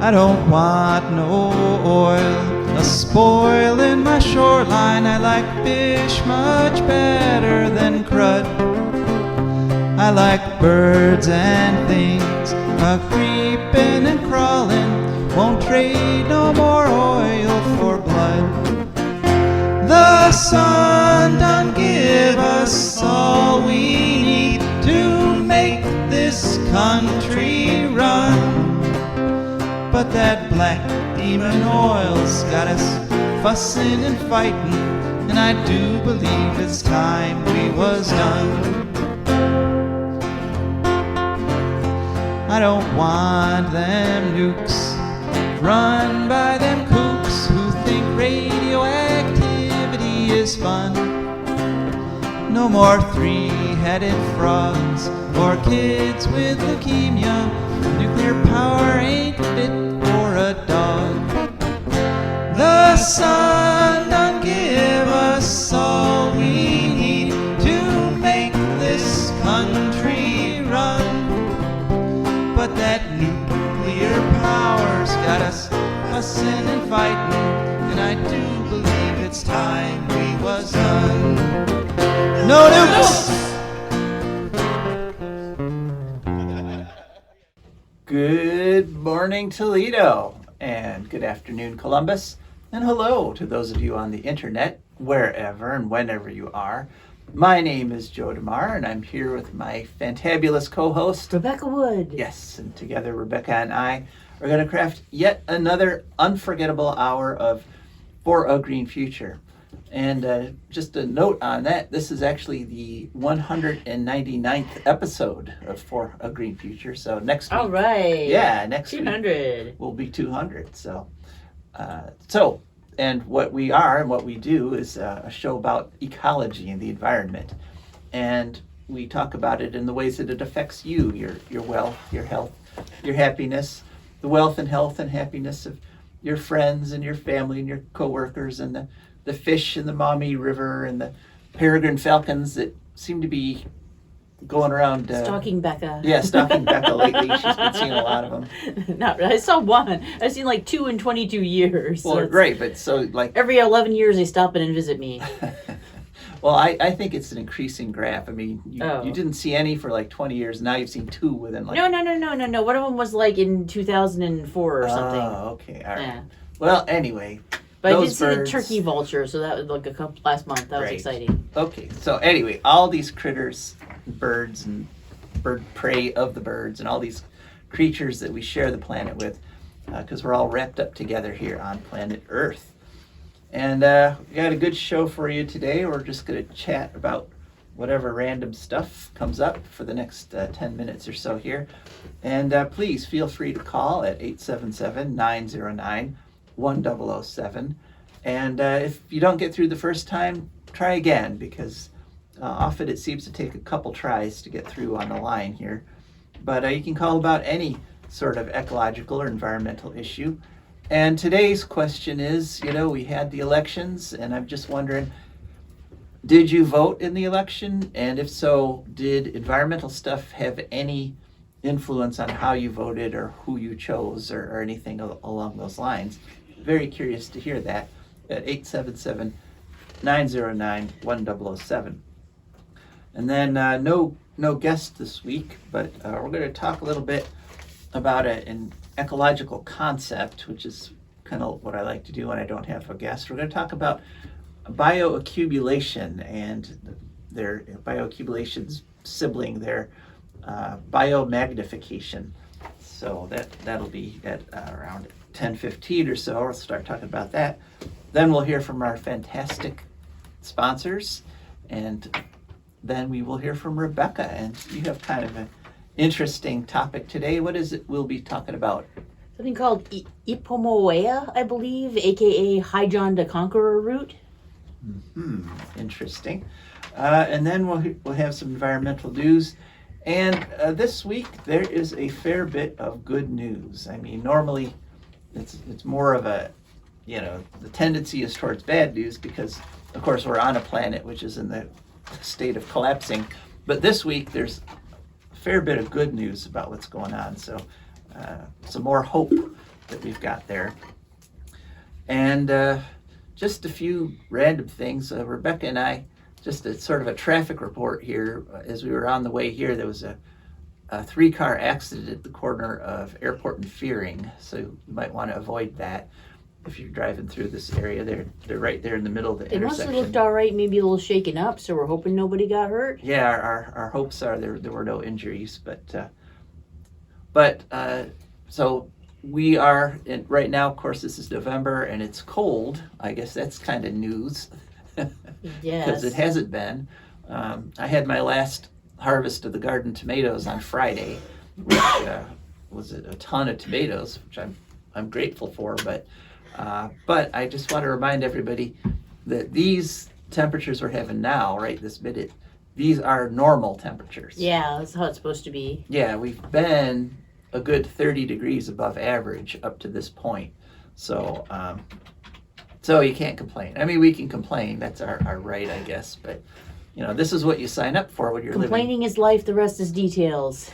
I don't want no oil a-spoiling my shoreline. I like fish much better than crud. I like birds and things a-creeping and crawling. Won't trade no more oil for blood. The sun done give us all we need to make this country run. But that black demon oil's got us fussing and fighting, and I do believe it's time we was done. I don't want them nukes run by them kooks who think radioactivity is fun. No more three-headed frogs or kids with leukemia. Nuclear power ain't fit for a dog. The sun done give us all we need to make this country run. But that nuclear power's got us fussing and fighting, and I do believe it's time we was done. No nukes! Good morning, Toledo, and good afternoon, Columbus, and hello to those of you on the internet, wherever and whenever you are. My name is Joe DeMare, and I'm here with my fantabulous co-host, Rebecca Wood. Yes, and together Rebecca and I are going to craft yet another unforgettable hour of For a Green Future. And just a note on that, this is actually the 199th episode of For a Green Future. So next week. All right. Yeah, next 200. week will be 200. And what we are and what we do is a show about ecology and the environment. And we talk about it in the ways that it affects you, your wealth, your health, your happiness, the wealth and health and happiness of your friends and your family and your coworkers, and the fish in the Maumee River and the peregrine falcons that seem to be going around. Stalking Becca. Yeah, stalking Becca lately. She's been seeing a lot of them. Not really. I saw one. I've seen like 2 in 22 years. Well, great, but so like... Every 11 years they stop in and visit me. Well, I think it's an increasing graph. I mean, you didn't see any for like 20 years. Now you've seen 2 within like... No. One of them was like in 2004 or something. Oh, okay. All right. Yeah. Well, anyway... But I did see the turkey vulture, so that was like a couple last month. That was exciting. Okay, so anyway, all these critters, birds and bird prey of the birds, and all these creatures that we share the planet with, because we're all wrapped up together here on planet Earth. And we got a good show for you today. We're just going to chat about whatever random stuff comes up for the next 10 minutes or so here. And please feel free to call at 877-909-1007. And if you don't get through the first time, try again, because often it seems to take a couple tries to get through on the line here. But you can call about any sort of ecological or environmental issue. And today's question is, we had the elections, and I'm just wondering, did you vote in the election? And if so, did environmental stuff have any influence on how you voted or who you chose or anything along those lines? Very curious to hear that at 877-909-1007. And then no guest this week, but we're going to talk a little bit about an ecological concept, which is kind of what I like to do when I don't have a guest. We're going to talk about bioaccumulation and their bioaccumulation's sibling, their biomagnification. So that'll be at around 10:15 or so. We'll start talking about that. Then we'll hear from our fantastic sponsors, and then we will hear from Rebecca. And you have kind of an interesting topic today. What is it we'll be talking about? Something called Ipomoea, I believe, aka High John the Conqueror root. Interesting. And then we'll have some environmental news. And this week there is a fair bit of good news. I mean, normally it's more of a, the tendency is towards bad news because, of course, we're on a planet which is in the state of collapsing. But this week there's a fair bit of good news about what's going on. So some more hope that we've got there. And just a few random things. Rebecca and I, just a sort of a traffic report here. As we were on the way here, there was a 3-car accident at the corner of Airport and Fearing, so you might want to avoid that if you're driving through this area. They're right there in the middle of the It must intersection. have looked all right, maybe a little shaken up, so we're hoping nobody got hurt. Yeah, our hopes are there were no injuries, so we are right now. Of course, this is November and it's cold. I guess that's kind of news, Yes. because it hasn't been. I had my last harvest of the garden tomatoes on Friday, which was a ton of tomatoes, which I'm grateful for. But I just want to remind everybody that these temperatures we're having now, right this minute, these are normal temperatures. Yeah, that's how it's supposed to be. Yeah, we've been a good 30 degrees above average up to this point. So you can't complain. I mean, we can complain. That's our right, I guess. But, this is what you sign up for when you're Complaining is life, the rest is details.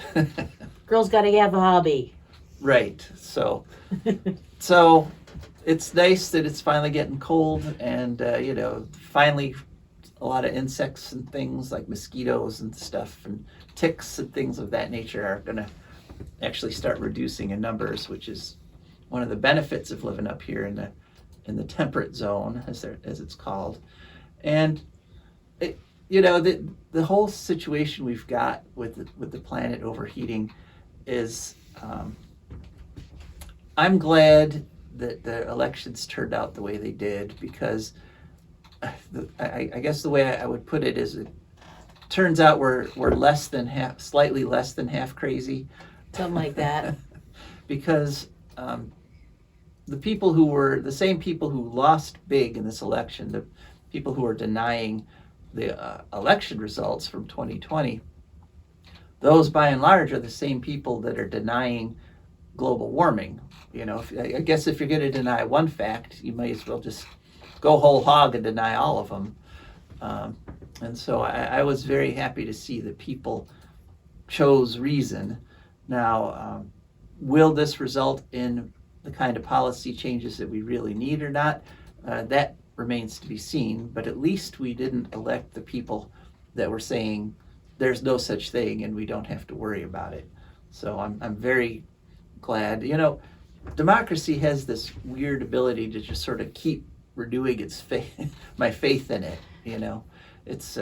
Girls got to have a hobby. Right. So it's nice that it's finally getting cold, and, finally a lot of insects and things like mosquitoes and stuff and ticks and things of that nature are going to actually start reducing in numbers, which is one of the benefits of living up here in the temperate zone, as it's called. And the whole situation we've got with the planet overheating is, I'm glad that the elections turned out the way they did, because I guess the way I would put it is, it turns out we're slightly less than half crazy. Something like that. Because the people who were the same people who lost big in this election, the people who are denying the election results from 2020, those by and large are the same people that are denying global warming. I guess if you're going to deny one fact, you might as well just go whole hog and deny all of them. And so I was very happy to see that people chose reason. Now, will this result in the kind of policy changes that we really need or not? That remains to be seen, but at least we didn't elect the people that were saying there's no such thing and we don't have to worry about it. So I'm very glad. Democracy has this weird ability to just sort of keep renewing its my faith in it. It's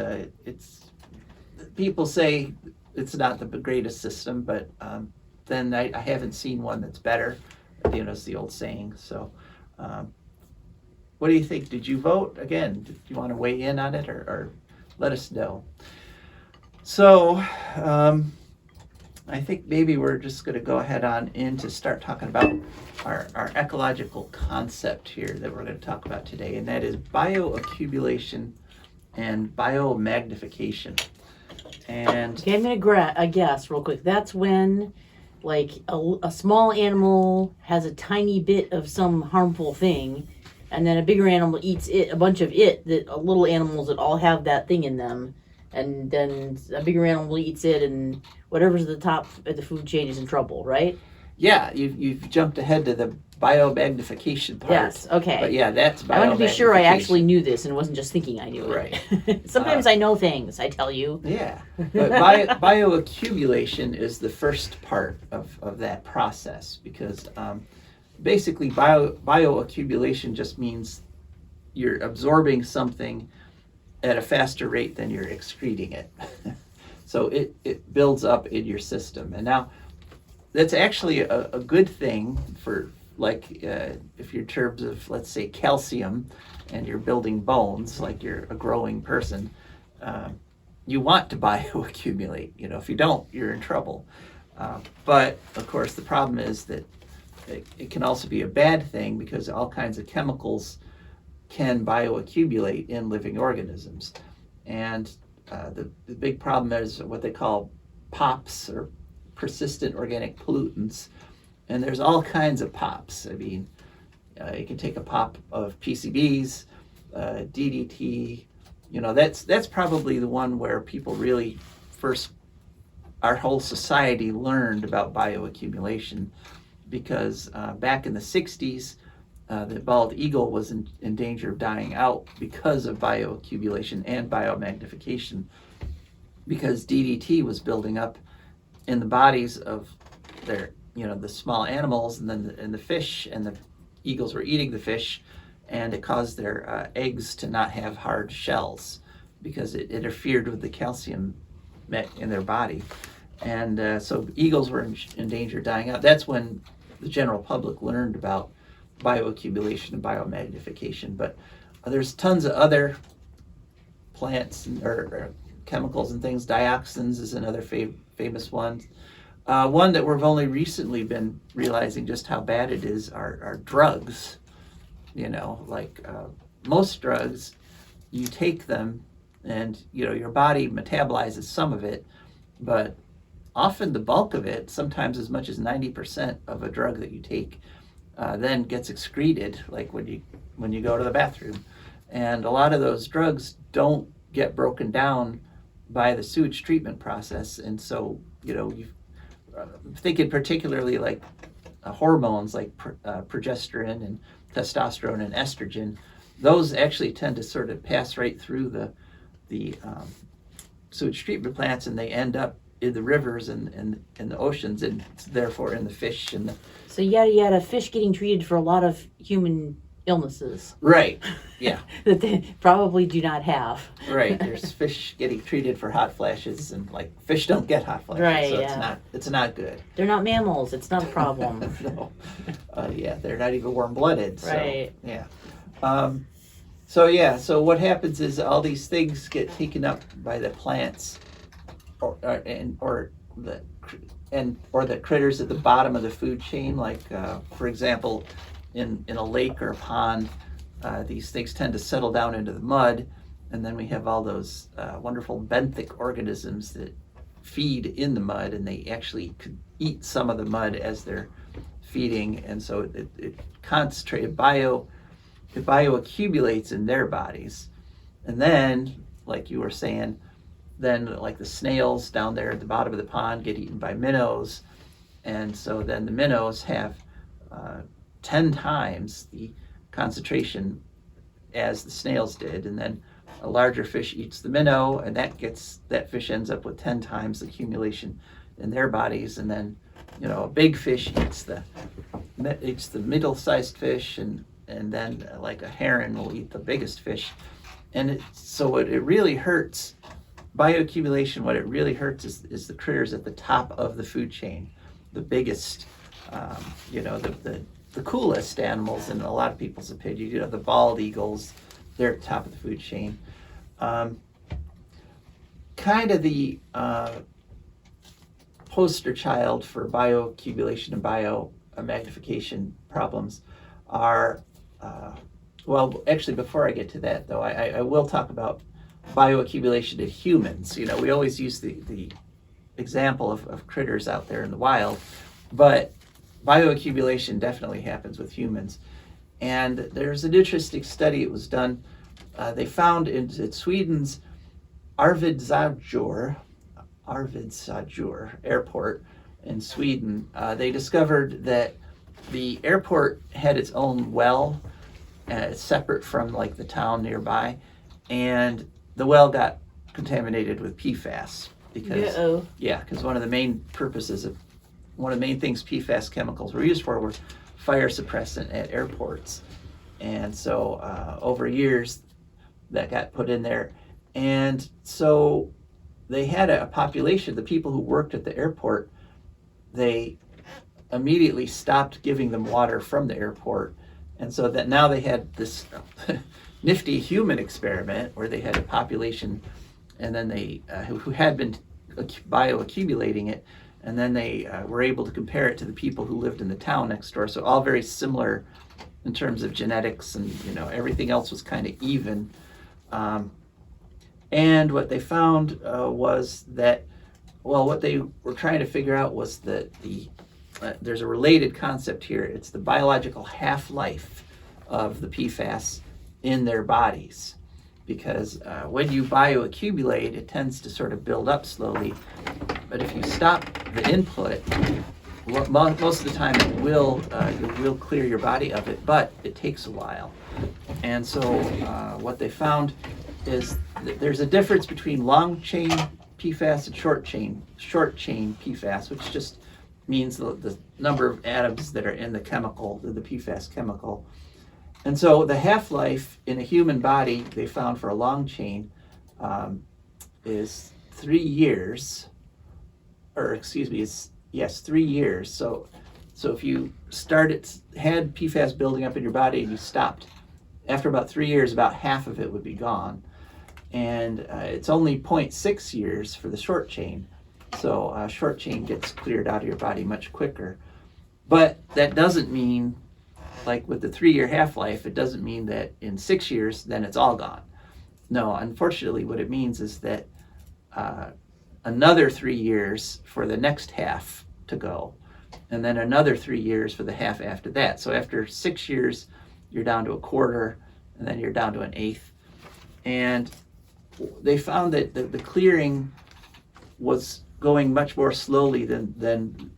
people say it's not the greatest system, but then I haven't seen one that's better. Is the old saying. So, what do you think? Did you vote again? Do you want to weigh in on it, or let us know? So, I think maybe we're just going to go ahead on in to start talking about our ecological concept here that we're going to talk about today, and that is bioaccumulation and biomagnification. And Okay, I'm gonna guess real quick. That's when, like, a small animal has a tiny bit of some harmful thing, and then a bigger animal eats a bunch of little animals that all have that thing in them, and then a bigger animal eats it, and whatever's at the top of the food chain is in trouble, right? Yeah, you've jumped ahead to the biomagnification part. Yes, okay. But yeah, that's biomagnification. I want to be sure I actually knew this and wasn't just thinking I knew it. Right. Sometimes I know things, I tell you. Yeah, but bioaccumulation is the first part of that process, because basically bioaccumulation just means you're absorbing something at a faster rate than you're excreting it. So it builds up in your system. And now that's actually a good thing for, like, if you're in terms of, let's say, calcium, and you're building bones, like you're a growing person, you want to bioaccumulate. If you don't, you're in trouble. But of course, the problem is that it can also be a bad thing, because all kinds of chemicals can bioaccumulate in living organisms. And the big problem is what they call POPs, or persistent organic pollutants. And there's all kinds of POPs. I mean, you can take a POP of PCBs, DDT. That's probably the one where people really first, our whole society learned about bioaccumulation because back in the 60s, the bald eagle was in danger of dying out because of bioaccumulation and biomagnification, because DDT was building up in the bodies of their, the small animals, and then the fish, and the eagles were eating the fish, and it caused their eggs to not have hard shells because it interfered with the calcium in their body. And so eagles were in danger of dying out. That's when the general public learned about bioaccumulation and biomagnification. But there's tons of other plants or chemicals and things. Dioxins is another famous one. One that we've only recently been realizing just how bad it is are drugs. Most drugs, you take them and your body metabolizes some of it, but often the bulk of it, sometimes as much as 90% of a drug that you take, then gets excreted, like when you go to the bathroom. And a lot of those drugs don't get broken down by the sewage treatment process. And so, I'm thinking particularly like hormones like progesterone and testosterone and estrogen. Those actually tend to sort of pass right through the sewage treatment plants, and they end up in the rivers and the oceans, and therefore in the fish and the... So yada fish getting treated for a lot of human illnesses. Right. Yeah. That they probably do not have. Right. There's fish getting treated for hot flashes, and fish don't get hot flashes. Right. So yeah. it's not good. They're not mammals. It's not a problem. No. Yeah, they're not even warm-blooded. So, right. Yeah. So what happens is all these things get taken up by the plants, or the critters at the bottom of the food chain. Like for example, in a lake or a pond, these things tend to settle down into the mud, and then we have all those wonderful benthic organisms that feed in the mud, and they actually could eat some of the mud as they're feeding, and so it bioaccumulates in their bodies. And then, like you were saying, then like the snails down there at the bottom of the pond get eaten by minnows, and so then the minnows have 10 times the concentration as the snails did, and then a larger fish eats the minnow, and that fish ends up with 10 times the accumulation in their bodies, and then a big fish eats the middle-sized fish, and then like a heron will eat the biggest fish. And so it really hurts bioaccumulation. What it really hurts is the critters at the top of the food chain, the biggest, the coolest animals in a lot of people's opinion. The bald eagles, they're at the top of the food chain. Kind of the poster child for bioaccumulation and biomagnification problems are, actually before I get to that though, I will talk about bioaccumulation in humans. We always use the example of critters out there in the wild, but bioaccumulation definitely happens with humans. And there's an interesting study. It was done, they found in Sweden's Arvidsjaur airport in Sweden, they discovered that the airport had its own well, separate from like the town nearby, and the well got contaminated with PFAS because one of the main things PFAS chemicals were used for were fire suppressant at airports. And so over years that got put in there, and so they had a population, the people who worked at the airport, they immediately stopped giving them water from the airport. And so that now they had this nifty human experiment where they had a population, and then they who had been bioaccumulating it, and then they were able to compare it to the people who lived in the town next door. So all very similar in terms of genetics, and everything else was kind of even. And what they found was that, what they were trying to figure out was that there's a related concept here. It's the biological half-life of the PFAS in their bodies. Because when you bioaccumulate, it tends to sort of build up slowly. But if you stop the input, most of the time it will clear your body of it, but it takes a while. And so what they found is that there's a difference between long chain PFAS and short chain PFAS, which just means the number of atoms that are in the chemical, the PFAS chemical. And so the half-life in a human body, they found for a long chain, is 3 years, or excuse me, yes, 3 years. So if you had PFAS building up in your body and you stopped, after about 3 years, about half of it would be gone. And it's only 0.6 years for the short chain. So short chain gets cleared out of your body much quicker. But that doesn't mean, like with the 3-year half-life, it doesn't mean that in 6 years, then it's all gone. No, unfortunately, what it means is that another 3 years for the next half to go, and then another 3 years for the half after that. So after 6 years, you're down to a quarter, and then you're down to an eighth. And they found that the clearing was going much more slowly than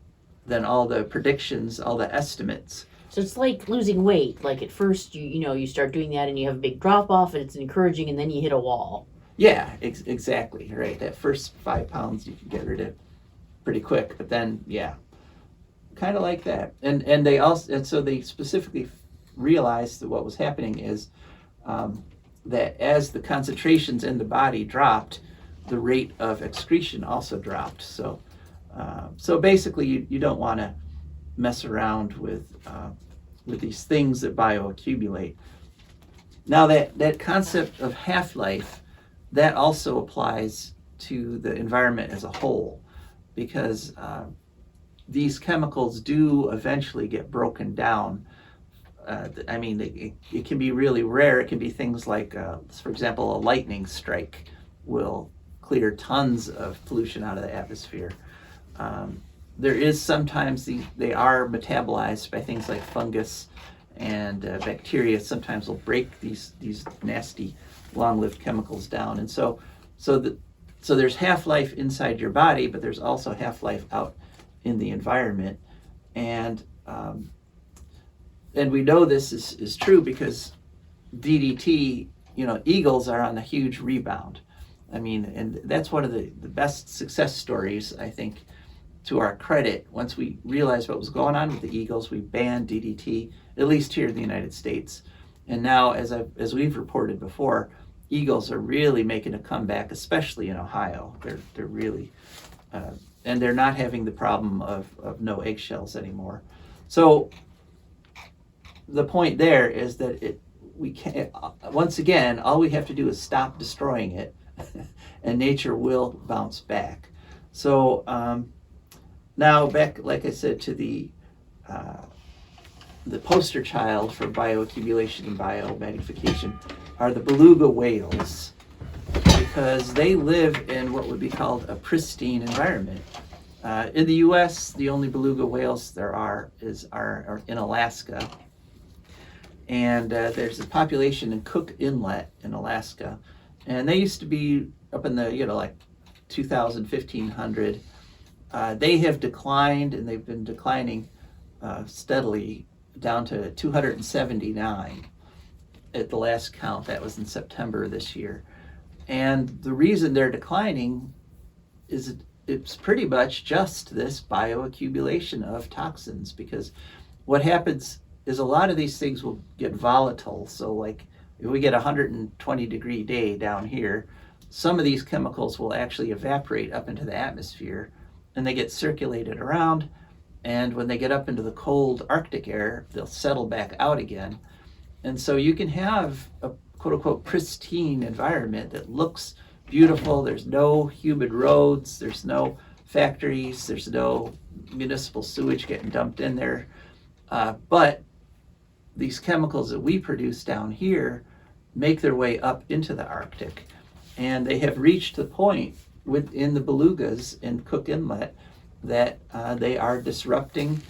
all the predictions, all the estimates. So it's like losing weight. Like at first, you start doing that and you have a big drop off, and it's encouraging, and then you hit a wall. Yeah, exactly, right. That first 5 pounds you can get rid of pretty quick, but then, yeah, kind of like that. And so they specifically realized that what was happening is that as the concentrations in the body dropped, the rate of excretion also dropped. So basically, you don't want to mess around with these things that bioaccumulate. Now that concept of half-life, that also applies to the environment as a whole, because these chemicals do eventually get broken down. I mean, it can be really rare. It can be things like, for example, a lightning strike will clear tons of pollution out of the atmosphere. There is sometimes they are metabolized by things like fungus and bacteria. Sometimes will break these nasty long-lived chemicals down. And so there's half-life inside your body, but there's also half-life out in the environment. And we know this is true because DDT, eagles are on a huge rebound. I mean, and that's one of the best success stories, I think, to our credit. Once we realized what was going on with the eagles, we banned DDT, at least here in the United States. And now, as we've reported before, eagles are really making a comeback, especially in Ohio. They're really, and they're not having the problem of no eggshells anymore. So the point there is that we can't. Once again, all we have to do is stop destroying it, and nature will bounce back. So now back, like I said, to the poster child for bioaccumulation and biomagnification are the beluga whales, because they live in what would be called a pristine environment. In the U.S., the only beluga whales there are in Alaska, and there's a population in Cook Inlet in Alaska, and they used to be up in the like 2,000, 1,500. They have declined, and they've been declining steadily down to 279 at the last count. That was in September this year. And the reason they're declining is it's pretty much just this bioaccumulation of toxins, because what happens is a lot of these things will get volatile. So like if we get a 120-degree day down here, some of these chemicals will actually evaporate up into the atmosphere, and they get circulated around. And when they get up into the cold Arctic air, they'll settle back out again. And so you can have a quote-unquote pristine environment that looks beautiful. There's no humid roads, there's no factories, there's no municipal sewage getting dumped in there. But these chemicals that we produce down here make their way up into the Arctic. And they have reached the point within the belugas in Cook Inlet that they are disrupting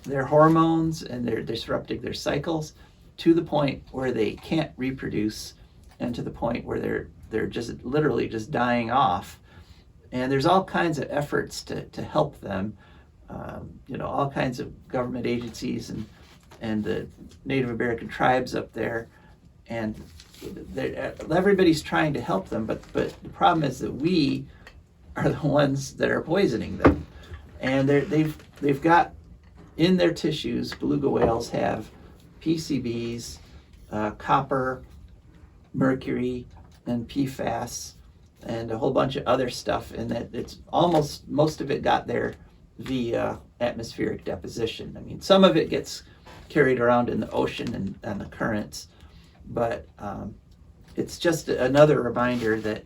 their hormones, and they're disrupting their cycles to the point where they can't reproduce, and to the point where they're just literally just dying off. And there's all kinds of efforts to help them. all kinds of government agencies and the Native American tribes up there, and everybody's trying to help them, but the problem is that we are the ones that are poisoning them, and they've got in their tissues. Beluga whales have PCBs, copper, mercury, and PFAS, and a whole bunch of other stuff, and that it's almost most of it got there via atmospheric deposition. I mean, some of it gets carried around in the ocean and the currents, but it's just another reminder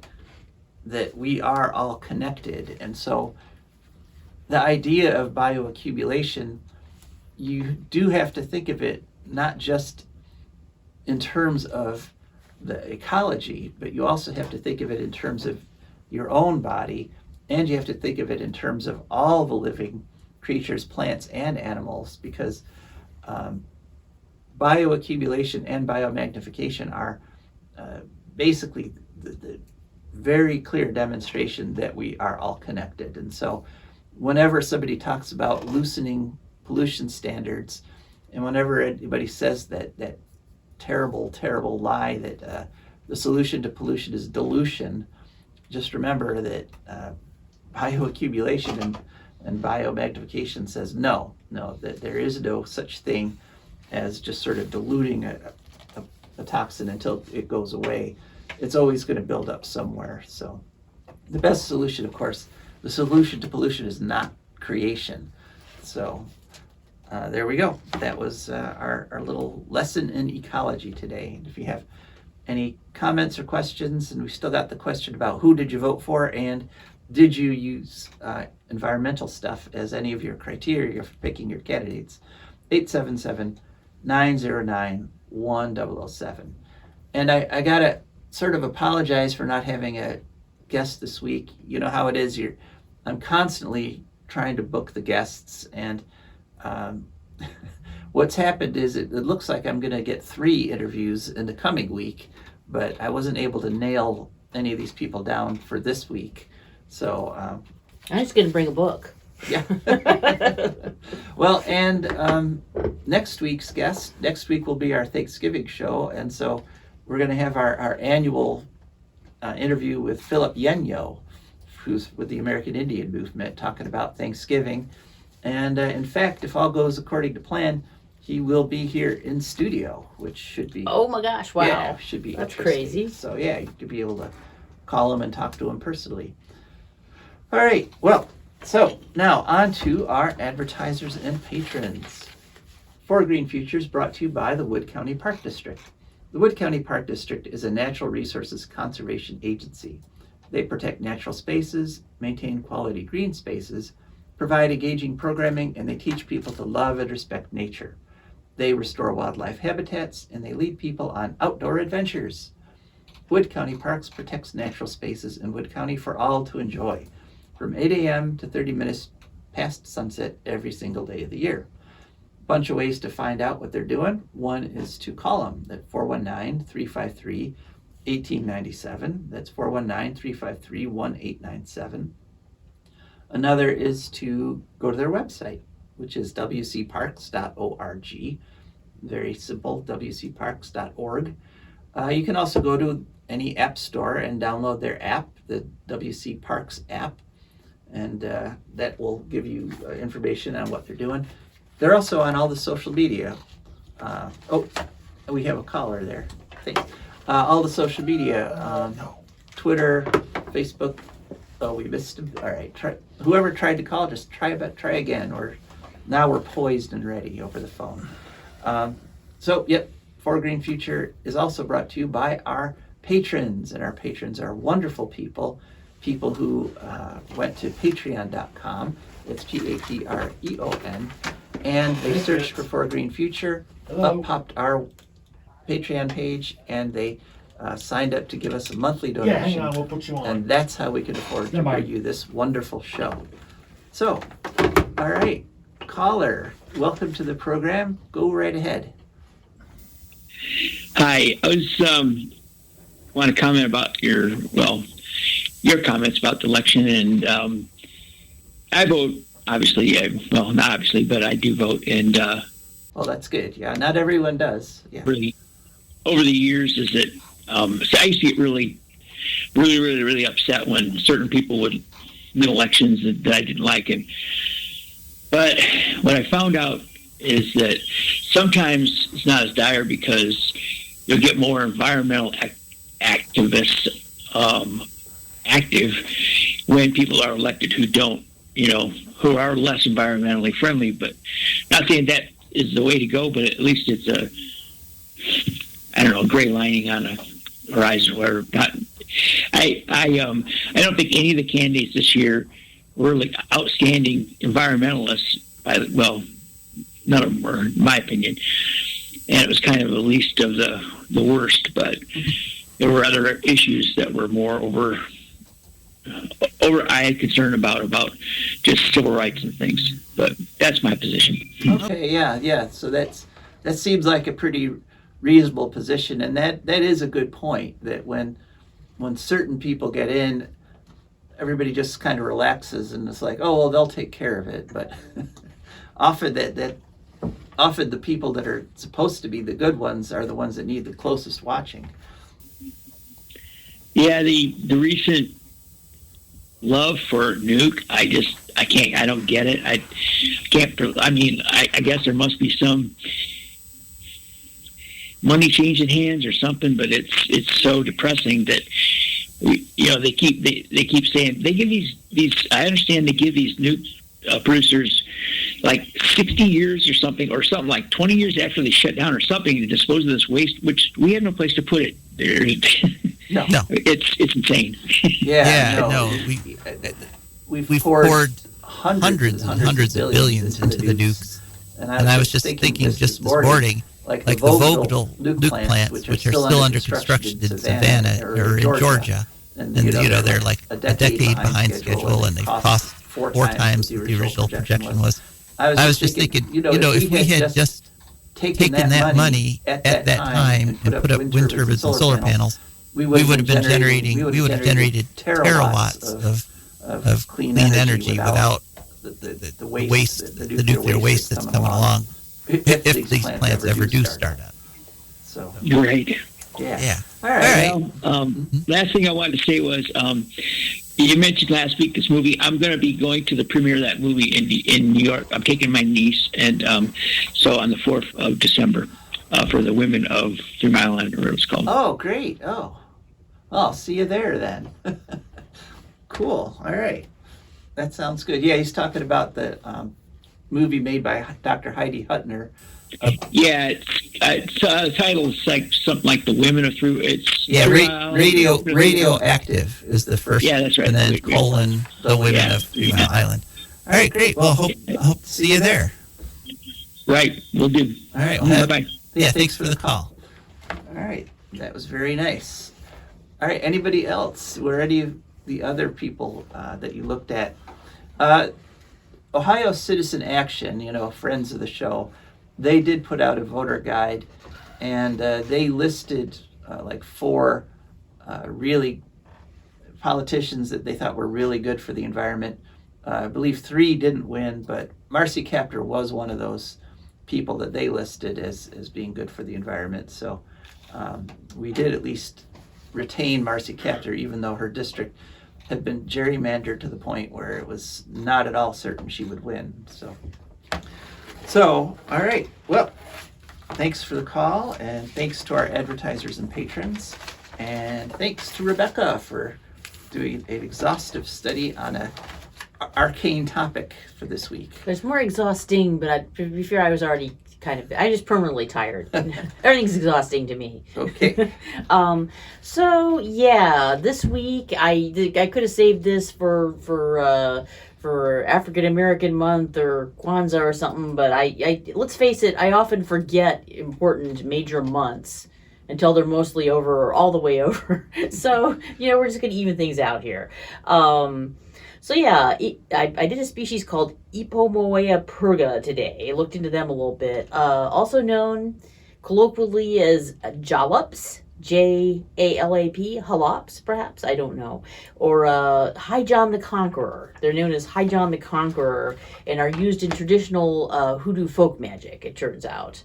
that we are all connected. And so the idea of bioaccumulation, you do have to think of it not just in terms of the ecology, but you also have to think of it in terms of your own body, and you have to think of it in terms of all the living creatures, plants and animals, because bioaccumulation and biomagnification are basically the very clear demonstration that we are all connected. And so whenever somebody talks about loosening pollution standards, and whenever anybody says that terrible, terrible lie that the solution to pollution is dilution, just remember that bioaccumulation and biomagnification says no, that there is no such thing as just sort of diluting a toxin until it goes away. It's always going to build up somewhere. So the best solution, of course, the solution to pollution is not creation. So there we go. That was our little lesson in ecology today. And if you have any comments or questions, and we still got the question about who did you vote for, and did you use environmental stuff as any of your criteria for picking your candidates, 877-909-1007. And I gotta sort of apologize for not having a guest this week. You know how it is, I'm constantly trying to book the guests, and what's happened is it looks like I'm gonna get 3 interviews in the coming week, but I wasn't able to nail any of these people down for this week. So I'm just gonna bring a book. yeah. Well, and next week will be our Thanksgiving show, and so we're going to have our annual interview with Philip Yenyo, who's with the American Indian Movement, talking about Thanksgiving. And in fact, if all goes according to plan, he will be here in studio, which should be... Oh my gosh, wow. Yeah, should be That's interesting. crazy. So yeah, you could be able to call him and talk to him personally. All right, well, so now on to our advertisers and patrons. For Green Futures brought to you by the Wood County Park District. The Wood County Park District is a natural resources conservation agency. They protect natural spaces, maintain quality green spaces, provide engaging programming, and they teach people to love and respect nature. They restore wildlife habitats, and they lead people on outdoor adventures. Wood County Parks protects natural spaces in Wood County for all to enjoy, from 8 a.m. to 30 minutes past sunset every single day of the year. Bunch of ways to find out what they're doing. One is to call them at 419-353-1897. That's 419-353-1897. Another is to go to their website, which is wcparks.org. Very simple, wcparks.org. You can also go to any app store and download their app, the WC Parks app, and that will give you information on what they're doing. They're also on all the social media. We have a caller there. Thanks. All the social media, Twitter, Facebook. Oh, we missed him. All right. Whoever tried to call, just try again. Now we're poised and ready over the phone. For Green Future is also brought to you by our patrons, and our patrons are wonderful people who went to patreon.com. It's Patreon, and they searched for Green Future. Up popped our Patreon page, and they signed up to give us a monthly donation. Yeah, hang on, we'll put you on. And that's how we could afford to bring you this wonderful show. So, all right, caller, welcome to the program. Go right ahead. Hi, I was want to comment about your comments about the election, and I vote obviously, yeah, well, not obviously, but I do vote. And Well, that's good. Yeah, not everyone does. Yeah. really, over the years, is that so I used to get really upset when certain people would win elections that I didn't like. But what I found out is that sometimes it's not as dire because you'll get more environmental activists active when people are elected who don't, who are less environmentally friendly. But not saying that is the way to go, but at least it's a gray lining on a horizon where not. I don't think any of the candidates this year were like outstanding environmentalists. None of them were, in my opinion. And it was kind of the least of the worst, but there were other issues that were more over I had concern about just civil rights and things. But that's my position. Okay, yeah. So that seems like a pretty reasonable position, and that is a good point, that when certain people get in, everybody just kind of relaxes and it's like, oh, well, they'll take care of it. But often often the people that are supposed to be the good ones are the ones that need the closest watching. Yeah, the recent love for nuke, I don't get it. I guess there must be some money changing hands or something, but it's so depressing that they keep saying they give these. I understand they give these nuke producers like 60 years or something like 20 years after they shut down or something to dispose of this waste, which we have no place to put it. No, it's insane. We've poured hundreds and hundreds of billions into the nukes. And I was just thinking just this morning, like the Vogtle nuke plants, which are still under construction in Savannah or in Georgia. And they're like a decade behind schedule, and they've cost four times what the original projection was. I was just thinking, if we had just taken that money at that time and put up wind turbines and solar panels, we would have generated terawatts of clean energy without the waste, the nuclear waste that's coming along, if these plants ever do start up. So right. Yeah. All right. Well, last thing I wanted to say was, you mentioned last week this movie. I'm going to be going to the premiere of that movie in New York. I'm taking my niece, and so on the 4th of December for the Women of 3 Mile Island, or whatever it's called. Oh, great. Oh, well, I'll see you there then. Cool. All right. That sounds good. Yeah, he's talking about the movie made by Dr. Heidi Huttner. The title is like something like The Women of 3. It's radioactive is the first. Yeah, that's right. And then colon the Women of 3 Mile Island. All right, great. Well, hope to see you there. Right, we'll do. All right. Well, bye. Yeah, thanks for the call. All right, that was very nice. All right, anybody else? Were any of the other people that you looked at? Ohio Citizen Action, friends of the show, they did put out a voter guide, and they listed like 4 really politicians that they thought were really good for the environment. I believe 3 didn't win, but Marcy Kaptur was one of those people that they listed as being good for the environment. So we did at least retain Marcy Kaptur, even though her district had been gerrymandered to the point where it was not at all certain she would win. So, all right. Well, thanks for the call, and thanks to our advertisers and patrons, and thanks to Rebecca for doing an exhaustive study on a arcane topic for this week. There's more exhausting, but to be fair, I was already I just permanently tired. Everything's exhausting to me. Okay. So yeah, this week I could have saved this for African American Month or Kwanzaa or something, but I let's face it, I often forget important major months until they're mostly over or all the way over. So we're just gonna even things out here. So yeah, I did a species called Ipomoea purga today. I looked into them a little bit. Also known colloquially as jallops. Jalap, Halops, perhaps, I don't know, or High John the Conqueror. They're known as High John the Conqueror and are used in traditional hoodoo folk magic. It turns out.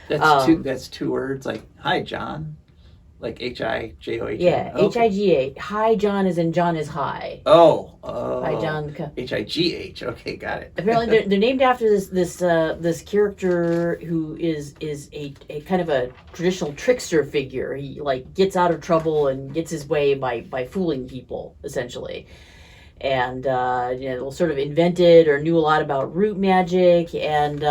That's two words, like hi John, like Hijohn. Yeah, Okay. Higa. High John is in John is high. Oh, High John. High. Okay, got it. Apparently, they're named after this character who is a kind of a traditional trickster figure. He like gets out of trouble and gets his way by fooling people essentially, and sort of invented or knew a lot about root magic, and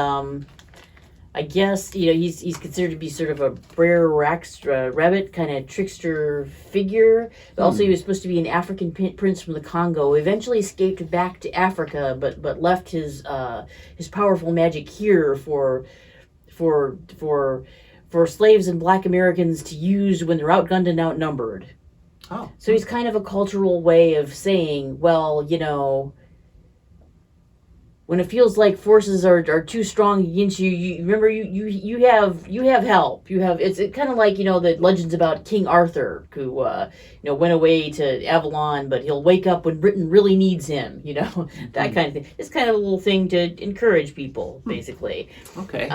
I guess he's considered to be sort of a Brer Rabbit kind of trickster figure. But also, he was supposed to be an African prince from the Congo. Who eventually escaped back to Africa, but left his powerful magic here for slaves and Black Americans to use when they're outgunned and outnumbered. Oh, So he's kind of a cultural way of saying, well, when it feels like forces are too strong against you, remember you have help. It's kind of like the legends about King Arthur who went away to Avalon, but he'll wake up when Britain really needs him. That kind of thing. It's kind of a little thing to encourage people, basically. okay.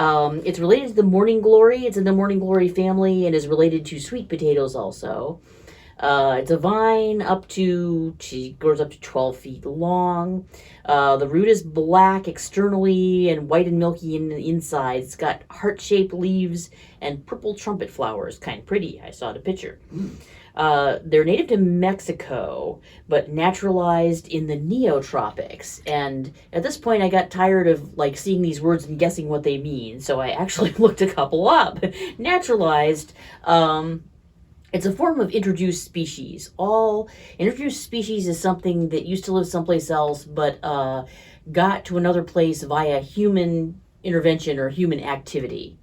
It's related to the morning glory. It's in the morning glory family and is related to sweet potatoes also. It's a vine she grows up to 12 feet long. The root is black externally and white and milky in the inside. It's got heart-shaped leaves and purple trumpet flowers. Kind of pretty. I saw the picture. They're native to Mexico, but naturalized in the neotropics. And at this point, I got tired of seeing these words and guessing what they mean. So I actually looked a couple up. Naturalized. It's a form of introduced species. All introduced species is something that used to live someplace else, but got to another place via human intervention or human activity.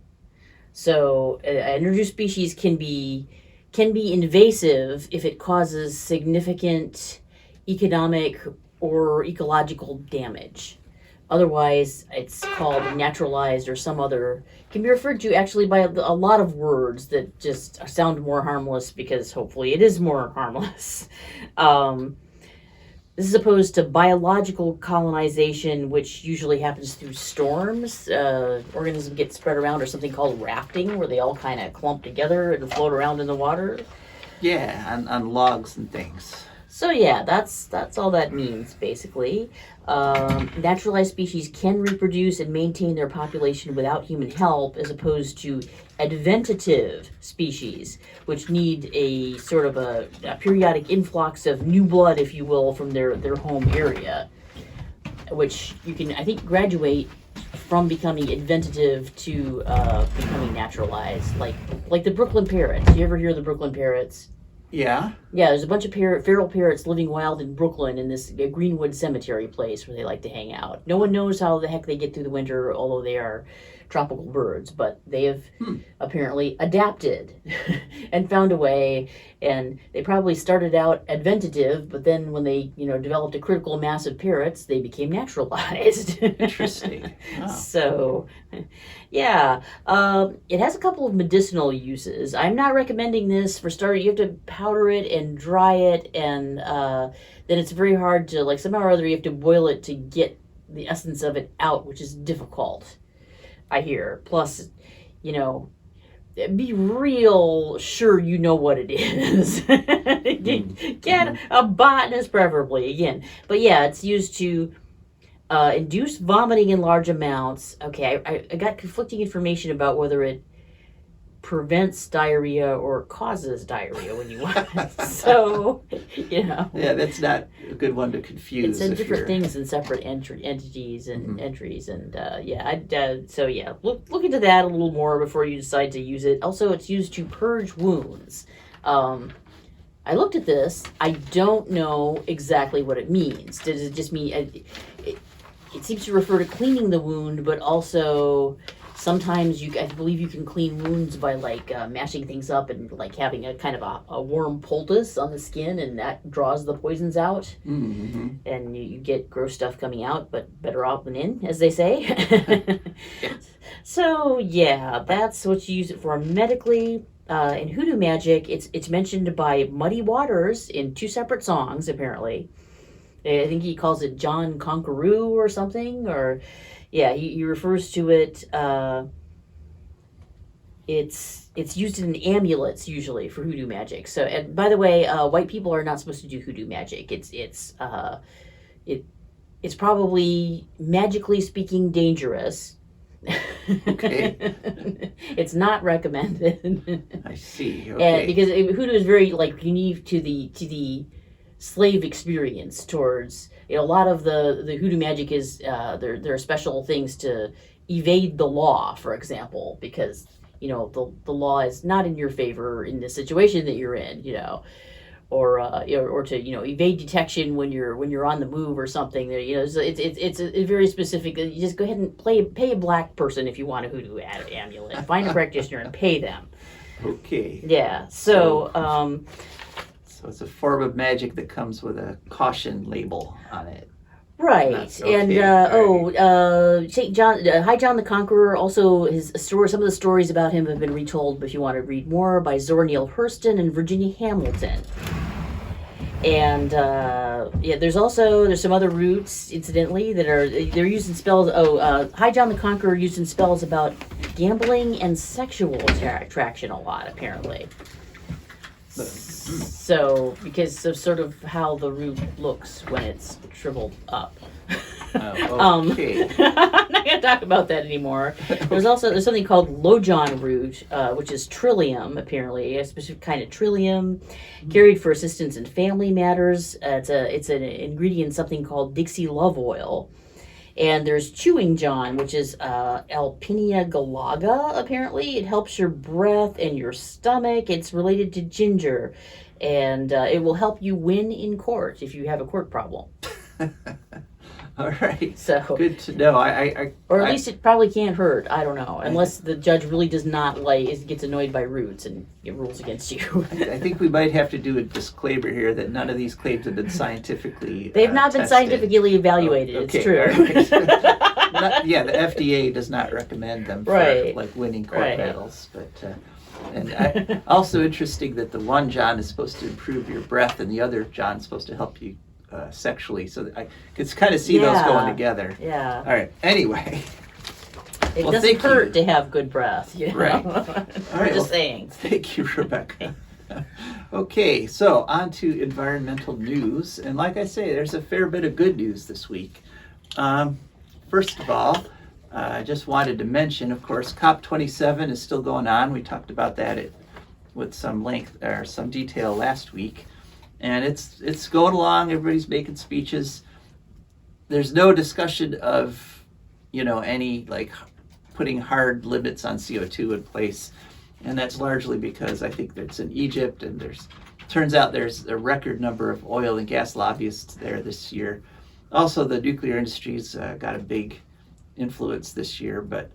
So, an introduced species can be invasive if it causes significant economic or ecological damage. Otherwise, it's called naturalized or some other. Can be referred to actually by a lot of words that just sound more harmless because hopefully it is more harmless. This is opposed to biological colonization, which usually happens through storms. Organisms get spread around, or something called rafting, where they all kind of clump together and float around in the water. Yeah, on logs and things. So yeah, that's all that means basically. Naturalized species can reproduce and maintain their population without human help, as opposed to adventative species, which need a sort of a periodic influx of new blood, if you will, from their home area, which you can, I think, graduate from becoming adventative to becoming naturalized, like the Brooklyn parrots. You ever hear of the Brooklyn parrots? Yeah. Yeah, there's a bunch of feral parrots living wild in Brooklyn in this Greenwood Cemetery place where they like to hang out. No one knows how the heck they get through the winter, although they are tropical birds, but they have apparently adapted and found a way, and they probably started out adventative, but then when they, developed a critical mass of parrots, they became naturalized. Interesting. Wow. So, yeah, it has a couple of medicinal uses. I'm not recommending this for starters. You have to powder it and dry it, and then it's very hard to, somehow or other you have to boil it to get the essence of it out, which is difficult, I hear. Plus, be real sure you know what it is. Get a botanist preferably, again. But yeah, it's used to induce vomiting in large amounts. Okay, I got conflicting information about whether it prevents diarrhea or causes diarrhea when you want it. So, Yeah, that's not a good one to confuse. It's in different things in separate entities and entries, and look into that a little more before you decide to use it. Also, it's used to purge wounds. I looked at this. I don't know exactly what it means. Does it just mean it seems to refer to cleaning the wound, but also sometimes I believe you can clean wounds by mashing things up and having a kind of a warm poultice on the skin, and that draws the poisons out, and you get gross stuff coming out, but better out than in, as they say. So yeah, that's what you use it for medically. in hoodoo magic, it's mentioned by Muddy Waters in 2 separate songs, apparently. I think he calls it John Conqueroo or something, or yeah, he refers to it. It's used in amulets usually for hoodoo magic. So, and by the way, white people are not supposed to do hoodoo magic. It's probably, magically speaking, dangerous. Okay. It's not recommended. I see. And Okay. because hoodoo is very like unique to the slave experience towards, a lot of the hoodoo magic is there are special things to evade the law, for example, because the law is not in your favor in the situation that you're in, or to evade detection when you're on the move or something. So it's a very specific. You just go ahead and pay a black person if you want a hoodoo amulet. Find a practitioner and pay them. Okay. Yeah. So So it's a form of magic that comes with a caution label on it. right. That's And okay. Saint John, High John the Conqueror. Also, his story. Some of the stories about him have been retold. If you want to read more, by Zora Neale Hurston and Virginia Hamilton. And there's some other roots, incidentally, they're used in spells. High John the Conqueror used in spells about gambling and sexual attraction a lot, apparently. So, because of sort of how the root looks when it's shriveled up. Okay. I'm not going to talk about that anymore. There's something called Lojon root, which is trillium, apparently, a specific kind of trillium, carried for assistance in family matters. It's an ingredient in something called Dixie Love Oil. And there's chewing John, which is Alpinia galaga, apparently. It helps your breath and your stomach. It's related to ginger. And it will help you win in court if you have a court problem. All right. So Good to know. or at least it probably can't hurt. I don't know, unless the judge really does not gets annoyed by roots and it rules against you. I think we might have to do a disclaimer here that none of these claims have been scientifically. They've not been tested. scientifically evaluated. Okay, It's true. all right. Yeah, the FDA does not recommend them for Right. like winning court Right. battles, but. Also interesting that the one John is supposed to improve your breath and the other John is supposed to help you sexually. So I could kind of see those Yeah. going together. Yeah. All right. Anyway. It Well, doesn't thank hurt you. to have good breath. Right. I'm right, just well, saying. Thank you, Rebecca. Okay, so on to environmental news. And like I say, there's a fair bit of good news this week. First of all, I just wanted to mention, of course, COP27 is still going on. We talked about that with some length or some detail last week. And it's going along. Everybody's making speeches. There's no discussion of, any like putting hard limits on CO2 in place. And that's largely because I think that's in Egypt, and turns out there's a record number of oil and gas lobbyists there this year. Also, the nuclear industry's got a big influence this year, but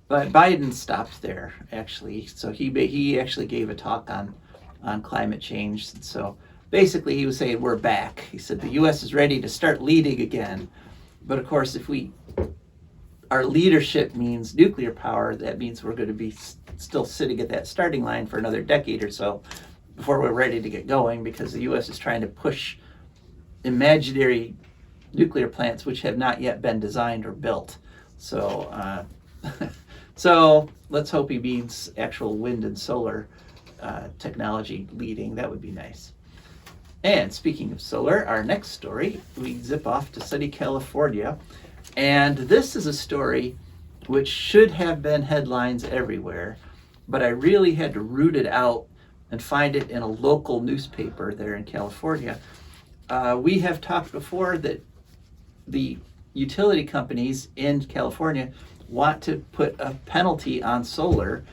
Biden stopped there actually. So he actually gave a talk on climate change. And so basically, he was saying we're back. He said the U.S. is ready to start leading again. But of course, if our leadership means nuclear power, that means we're going to be still sitting at that starting line for another decade or so before we're ready to get going, because the U.S. is trying to push imaginary nuclear plants which have not yet been designed or built. So so let's hope he means actual wind and solar technology leading. That would be nice. And speaking of solar, our next story, we zip off to sunny California. And this is a story which should have been headlines everywhere, but I really had to root it out and find it in a local newspaper there in California. We have talked before that the utility companies in California want to put a penalty on solar,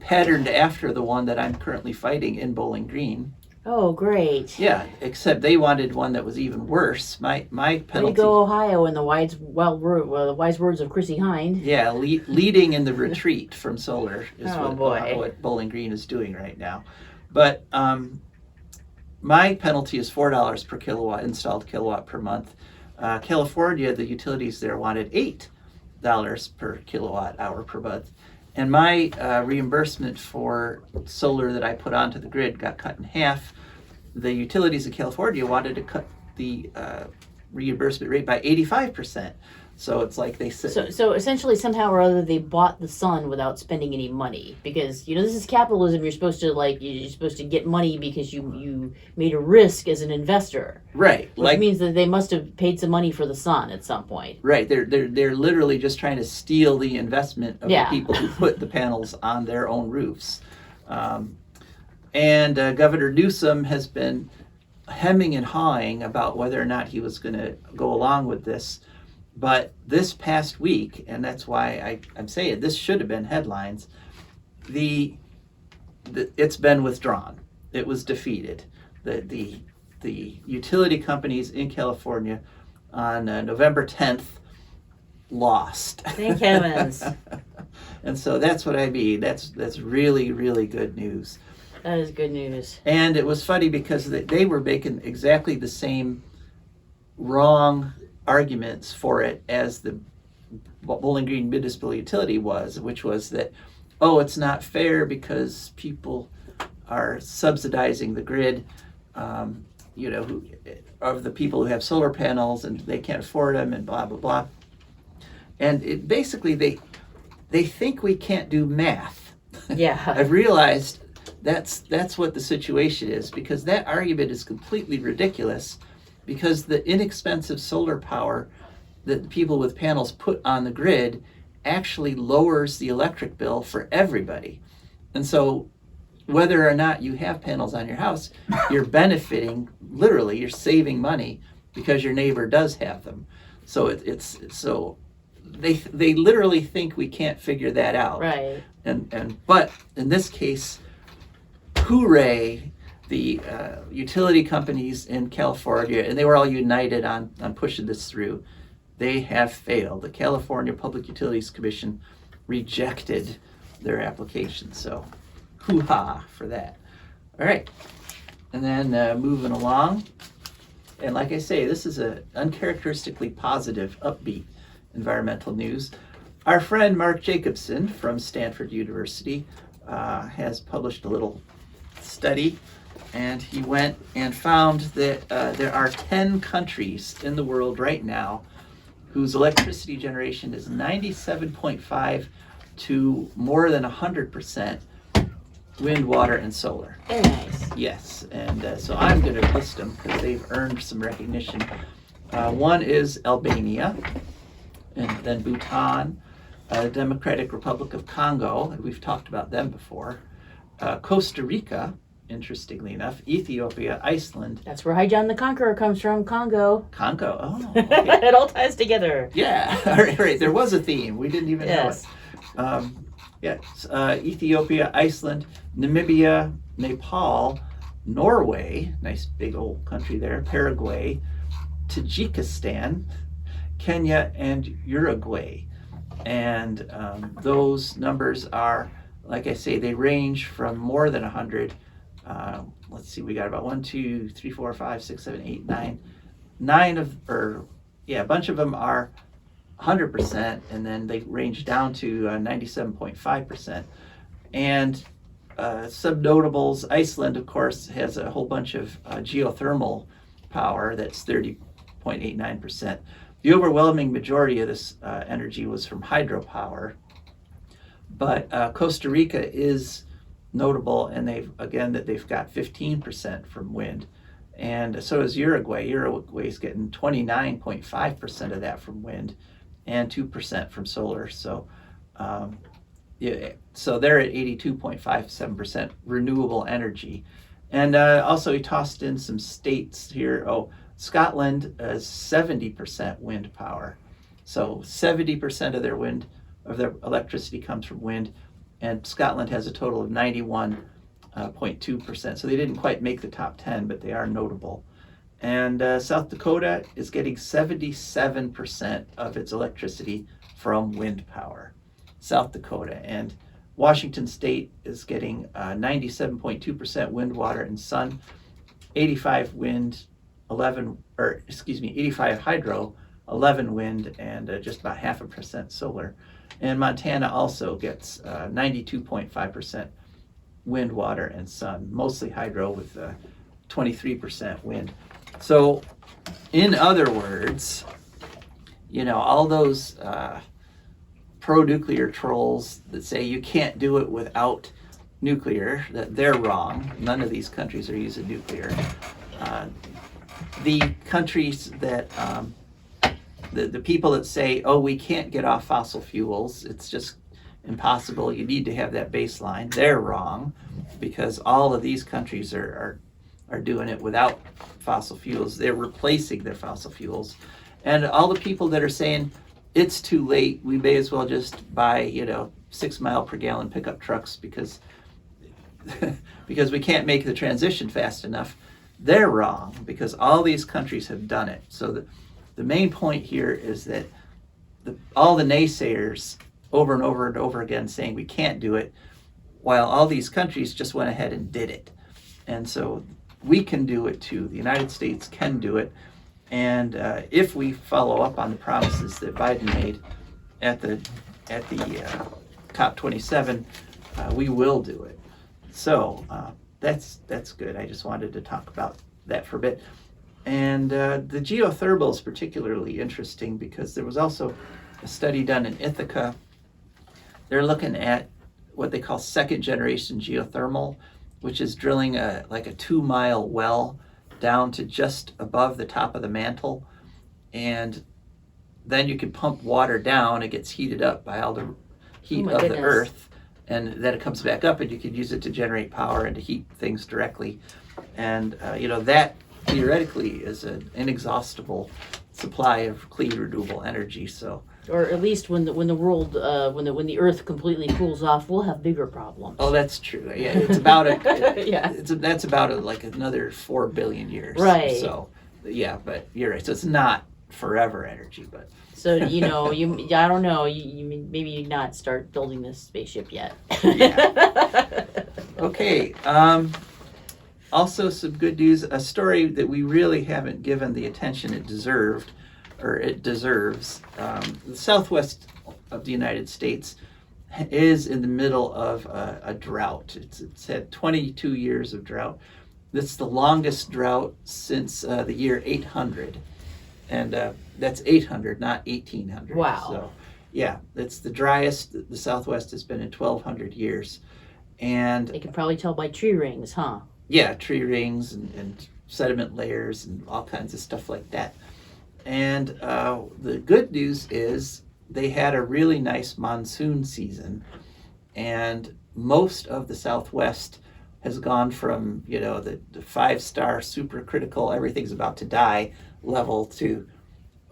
patterned after the one that I'm currently fighting in Bowling Green. Oh, great. Yeah, except they wanted one that was even worse. My penalty. Way to go, Ohio, in the wise words of Chrissy Hind. Yeah, leading in the retreat from solar is Oh, boy. what Bowling Green is doing right now. But my penalty is $4 per installed kilowatt per month. California, the utilities there wanted $8 per kilowatt hour per month. And my reimbursement for solar that I put onto the grid got cut in half. The utilities of California wanted to cut the reimbursement rate by 85%. So it's like they said. So essentially, somehow or other, they bought the sun without spending any money, because this is capitalism. You're supposed to get money because you made a risk as an investor, Right. which means that they must have paid some money for the sun at some point. Right. They're literally just trying to steal the investment of the people who put the panels on their own roofs. And Governor Newsom has been hemming and hawing about whether or not he was going to go along with this. But this past week, and that's why I'm saying this should have been headlines, it's been withdrawn. It was defeated. The utility companies in California on November 10th lost. Thank heavens. And so that's what I mean. That's really, really good news. That is good news. And it was funny because they were making exactly the same wrong arguments for it as the Bowling Green Municipal Utility was, which was that, it's not fair because people are subsidizing the grid, who of the people who have solar panels and they can't afford them and blah, blah, blah. And basically they think we can't do math. Yeah. I've realized that's what the situation is, because that argument is completely ridiculous, because the inexpensive solar power that the people with panels put on the grid actually lowers the electric bill for everybody. And so whether or not you have panels on your house, you're benefiting, literally, you're saving money because your neighbor does have them. So so they literally think we can't figure that out. Right. But in this case, hooray, the utility companies in California, and they were all united on pushing this through. They have failed. The California Public Utilities Commission rejected their application. So, hoo-ha for that. All right. And then moving along. And like I say, this is an uncharacteristically positive, upbeat environmental news. Our friend Mark Jacobson from Stanford University has published a little study, and he went and found that there are 10 countries in the world right now whose electricity generation is 97.5 to more than 100% wind, water, and solar. Very nice. Yes, and so I'm going to list them because they've earned some recognition. One is Albania, and then Bhutan, Democratic Republic of Congo, and we've talked about them before, Costa Rica, interestingly enough, Ethiopia, Iceland. That's where High John the Conqueror comes from, Congo. Oh, okay. It all ties together. Yeah, all right. There was a theme. We didn't even know it. Ethiopia, Iceland, Namibia, Nepal, Norway, nice big old country there, Paraguay, Tajikistan, Kenya, and Uruguay. And those numbers are, like I say, they range from more than 100. Let's see, we got about 1, 2, 3, 4, 5, 6, 7, 8, 9. A bunch of them are 100%, and then they range down to 97.5%. And some notables, Iceland, of course, has a whole bunch of geothermal power that's 30.89%. The overwhelming majority of this energy was from hydropower. But Costa Rica is notable, and they've got 15% from wind. And so is Uruguay. Uruguay's getting 29.5% of that from wind and 2% from solar. So so they're at 82.57% renewable energy. And also he tossed in some states here. Scotland is 70% wind power. So 70% of their electricity comes from wind, and Scotland has a total of 91.2%. So they didn't quite make the top 10, but they are notable. And South Dakota is getting 77% of its electricity from wind power. South Dakota. And Washington State is getting 97.2% wind, water, and sun, 85 hydro, 11 wind, and just about 0.5% solar. And Montana also gets 92.5% wind, water, and sun, mostly hydro with 23% wind. So, in other words, all those pro-nuclear trolls that say you can't do it without nuclear, that they're wrong. None of these countries are using nuclear. The countries that the people that say, oh, we can't get off fossil fuels, it's just impossible, you need to have that baseline, they're wrong, because all of these countries are doing it without fossil fuels. They're replacing their fossil fuels. And all the people that are saying it's too late, we may as well just buy 6 mile per gallon pickup trucks because we can't make the transition fast enough, they're wrong, because all these countries have done it. So the main point here is that all the naysayers over and over and over again saying we can't do it, while all these countries just went ahead and did it. And so we can do it too. The United States can do it. And if we follow up on the promises that Biden made at the COP27, we will do it. So that's good. I just wanted to talk about that for a bit. And the geothermal is particularly interesting because there was also a study done in Ithaca. They're looking at what they call second generation geothermal, which is drilling like a 2-mile well down to just above the top of the mantle. And then you can pump water down. It gets heated up by all the heat of the earth. And then it comes back up and you can use it to generate power and to heat things directly. And, that theoretically is an inexhaustible supply of clean renewable energy. So, or at least when the world when the Earth completely cools off, we'll have bigger problems. Oh, that's true. Yeah, it's about yeah. That's about like another 4 billion years. Right. So, yeah, but you're right. So it's not forever energy, but. So I don't know. You maybe not start building this spaceship yet. Yeah. Okay. Also, some good news. A story that we really haven't given the attention it deserved, or it deserves. The southwest of the United States is in the middle of a drought. It's had 22 years of drought. That's the longest drought since the year 800. And that's 800, not 1800. Wow. So, yeah, it's the driest the Southwest has been in 1200 years. And they can probably tell by tree rings, huh? Yeah, tree rings and sediment layers and all kinds of stuff like that. And the good news is they had a really nice monsoon season. And most of the Southwest has gone from, the 5-star supercritical, everything's about to die level to,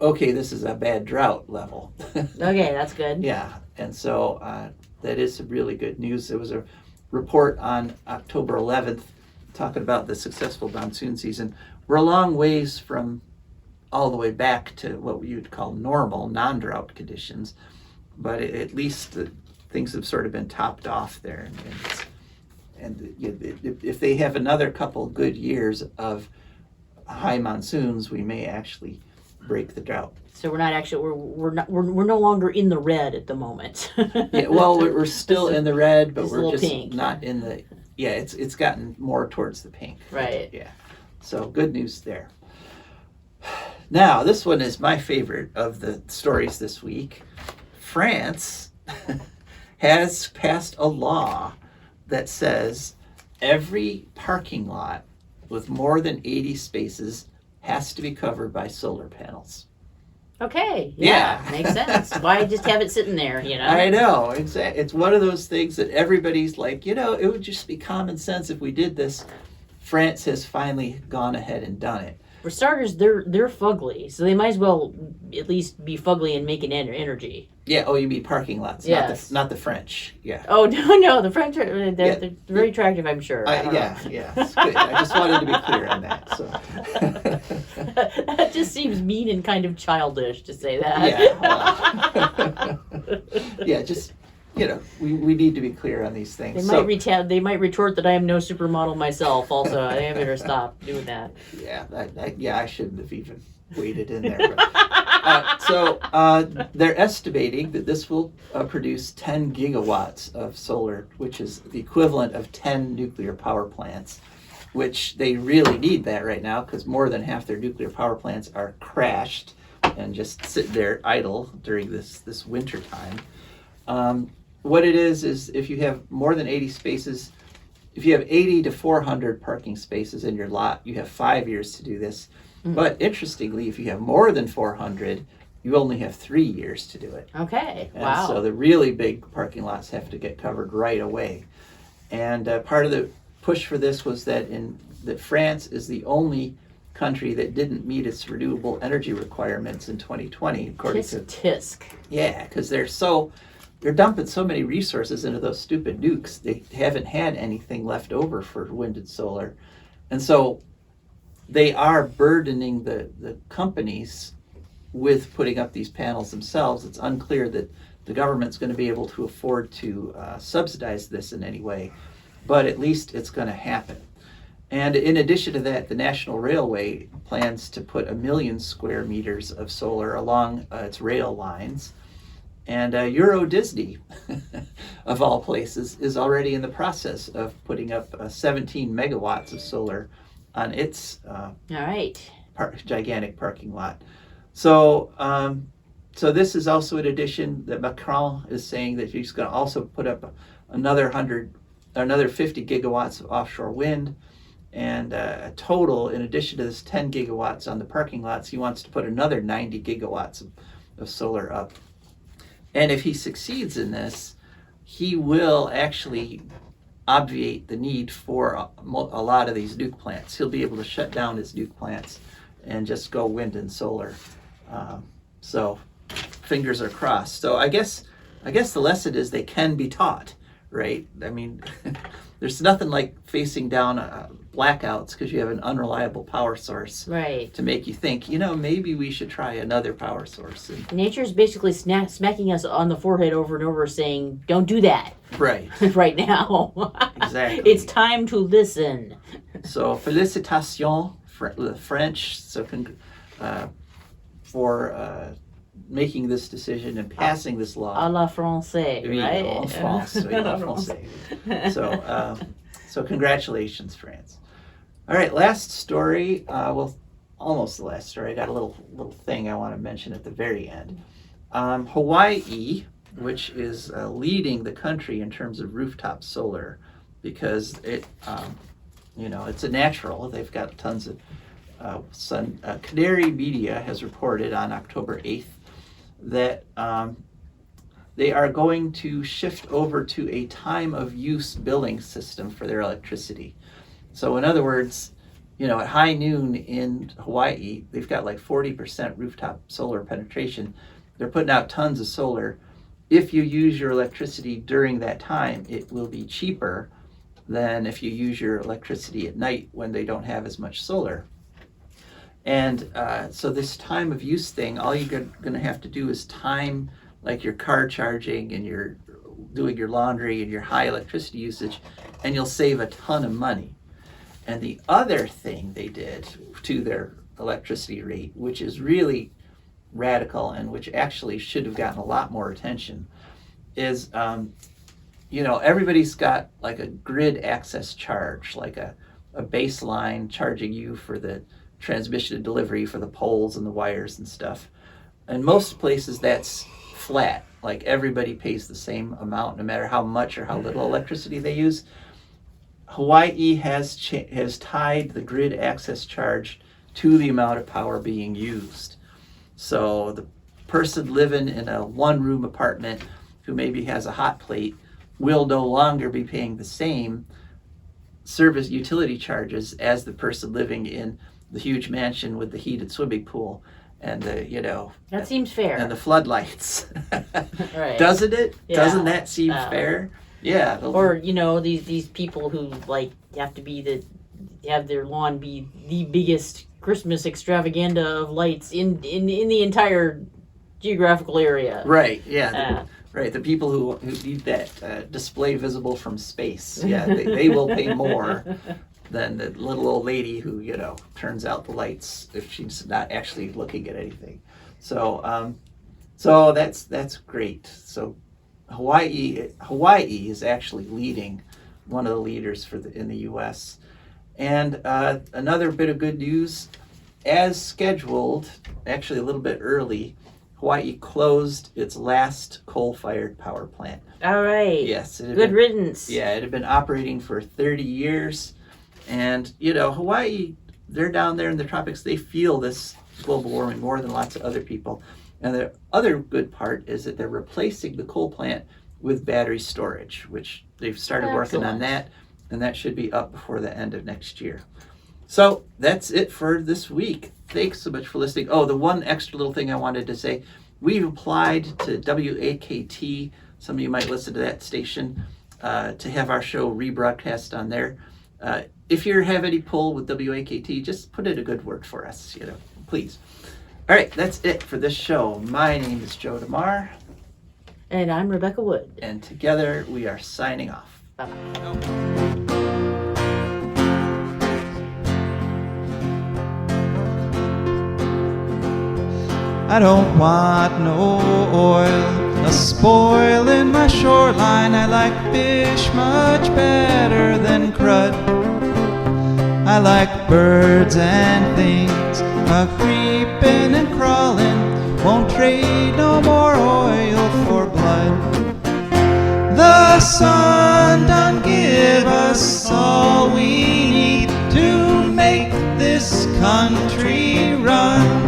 okay, this is a bad drought level. Okay, that's good. Yeah, and so that is some really good news. There was a report on October 11th talking about the successful monsoon season. We're a long ways from all the way back to what we would call normal, non-drought conditions, but at least things have sort of been topped off there. And if they have another couple good years of high monsoons, we may actually break the drought. So we're not actually we're no longer in the red at the moment. Yeah, well, we're still in the red, but we're just pink. not in the. Yeah, it's gotten more towards the pink. Right. Yeah. So good news there. Now, this one is my favorite of the stories this week. France has passed a law that says every parking lot with more than 80 spaces has to be covered by solar panels. Okay. Yeah. Makes sense. Why just have it sitting there, I know. It's one of those things that everybody's like, it would just be common sense if we did this. France has finally gone ahead and done it. For starters, they're fugly, so they might as well at least be fugly and making energy. Yeah. Oh, you mean parking lots? Yes. Not the French. Yeah. Oh no, the French are they're very attractive, I'm sure. Yeah. It's good. I just wanted to be clear on that. So. That just seems mean and kind of childish to say that. Yeah. Yeah. Just we need to be clear on these things. They might retort that I am no supermodel myself. Also, I better stop doing that. Yeah. I shouldn't have even waded in there. But They're estimating that this will produce 10 gigawatts of solar, which is the equivalent of 10 nuclear power plants, which they really need that right now because more than half their nuclear power plants are crashed and just sit there idle during this winter time. What it is if you have more than 80 spaces, if you have 80 to 400 parking spaces in your lot, you have 5 years to do this. But interestingly, if you have more than 400, you only have 3 years to do it. Okay. And Wow. so the really big parking lots have to get covered right away. And part of the push for this was that France is the only country that didn't meet its renewable energy requirements in 2020, according Tisk tisk. yeah, because they're dumping so many resources into those stupid nukes. They haven't had anything left over for wind and solar, and so they are burdening the companies with putting up these panels themselves. It's unclear that the government's going to be able to afford to subsidize this in any way, but at least it's going to happen. And in addition to that, the National Railway plans to put 1 million square meters of solar along its rail lines. And Euro Disney, of all places, is already in the process of putting up 17 megawatts of solar on its All right. gigantic parking lot. So, this is also in addition that Macron is saying that he's going to also put up another 50 gigawatts of offshore wind, and a total, in addition to this 10 gigawatts on the parking lots, he wants to put another 90 gigawatts of solar up. And if he succeeds in this, he will actually obviate the need for a lot of these nuke plants. He'll be able to shut down his nuke plants and just go wind and solar. So fingers are crossed. So I guess the lesson is they can be taught, right? I mean, there's nothing like facing down blackouts because you have an unreliable power source, Right. to make you think, maybe we should try another power source. And, Nature's basically smacking us on the forehead over and over, saying, "Don't do that right, right now." exactly. It's time to listen. So félicitations, the French, for making this decision and passing this law. À la française, Oui, right? en France, oui, en français. So congratulations, France. All right, last story. Well, almost the last story. I got a little thing I want to mention at the very end. Hawaii, which is leading the country in terms of rooftop solar, because it's a natural. They've got tons of sun. Canary Media has reported on October 8th that they are going to shift over to a time of use billing system for their electricity. So in other words, at high noon in Hawaii, they've got like 40% rooftop solar penetration. They're putting out tons of solar. If you use your electricity during that time, it will be cheaper than if you use your electricity at night when they don't have as much solar. And so this time of use thing, all you're going to have to do is time like your car charging and you're doing your laundry and your high electricity usage, and you'll save a ton of money. And the other thing they did to their electricity rate, which is really radical and which actually should have gotten a lot more attention, is everybody's got like a grid access charge, like a baseline charging you for the transmission and delivery for the poles and the wires and stuff. And most places that's flat, like everybody pays the same amount no matter how much or how little electricity they use. Hawaii has tied the grid access charge to the amount of power being used. So the person living in a one-room apartment who maybe has a hot plate will no longer be paying the same service utility charges as the person living in the huge mansion with the heated swimming pool and That seems fair. and the floodlights. Right. Doesn't it? Yeah. Doesn't that seem fair? Yeah. Or these people who like have their lawn be the biggest Christmas extravaganza of lights in the entire geographical area. Right. Yeah. Right. The people who need that display visible from space. Yeah. They will pay more. than the little old lady who, turns out the lights if she's not actually looking at anything. So, so that's great. So Hawaii is actually leading, one of the leaders in the U.S. And another bit of good news, as scheduled, actually a little bit early, Hawaii closed its last coal-fired power plant. All right. Yes. Good riddance. Yeah, it had been operating for 30 years. And, Hawaii, they're down there in the tropics. They feel this global warming more than lots of other people. And the other good part is that they're replacing the coal plant with battery storage, which they've started working on that. And that should be up before the end of next year. So that's it for this week. Thanks so much for listening. Oh, the one extra little thing I wanted to say, we've applied to WAKT, some of you might listen to that station, to have our show rebroadcast on there. If you have any pull with WAKT, just put in a good word for us, please. All right, that's it for this show. My name is Joe DeMare. And I'm Rebecca Wood. And together we are signing off. I don't want no oil, a spoil in my shoreline. I like fish much better than crud. I like birds and things a-creeping and crawling. Won't trade no more oil for blood. The sun done give us all we need to make this country run.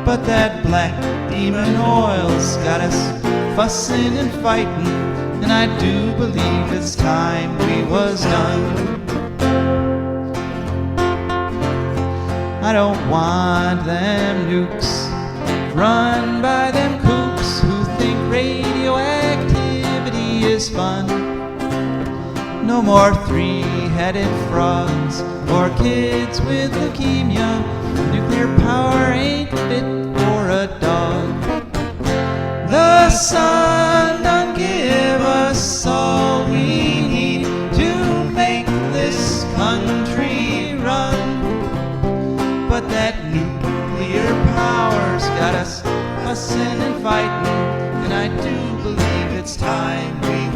But that black demon oil's got us fussing and fighting, and I do believe it's time we was done. I don't want them nukes run by them kooks who think radioactivity is fun. No more three-headed frogs or kids with leukemia. Nuclear power ain't fit for a dog. The sun done give us all we need to make this country run. But that nuclear power's got us fussing and fighting, and I do believe it's time we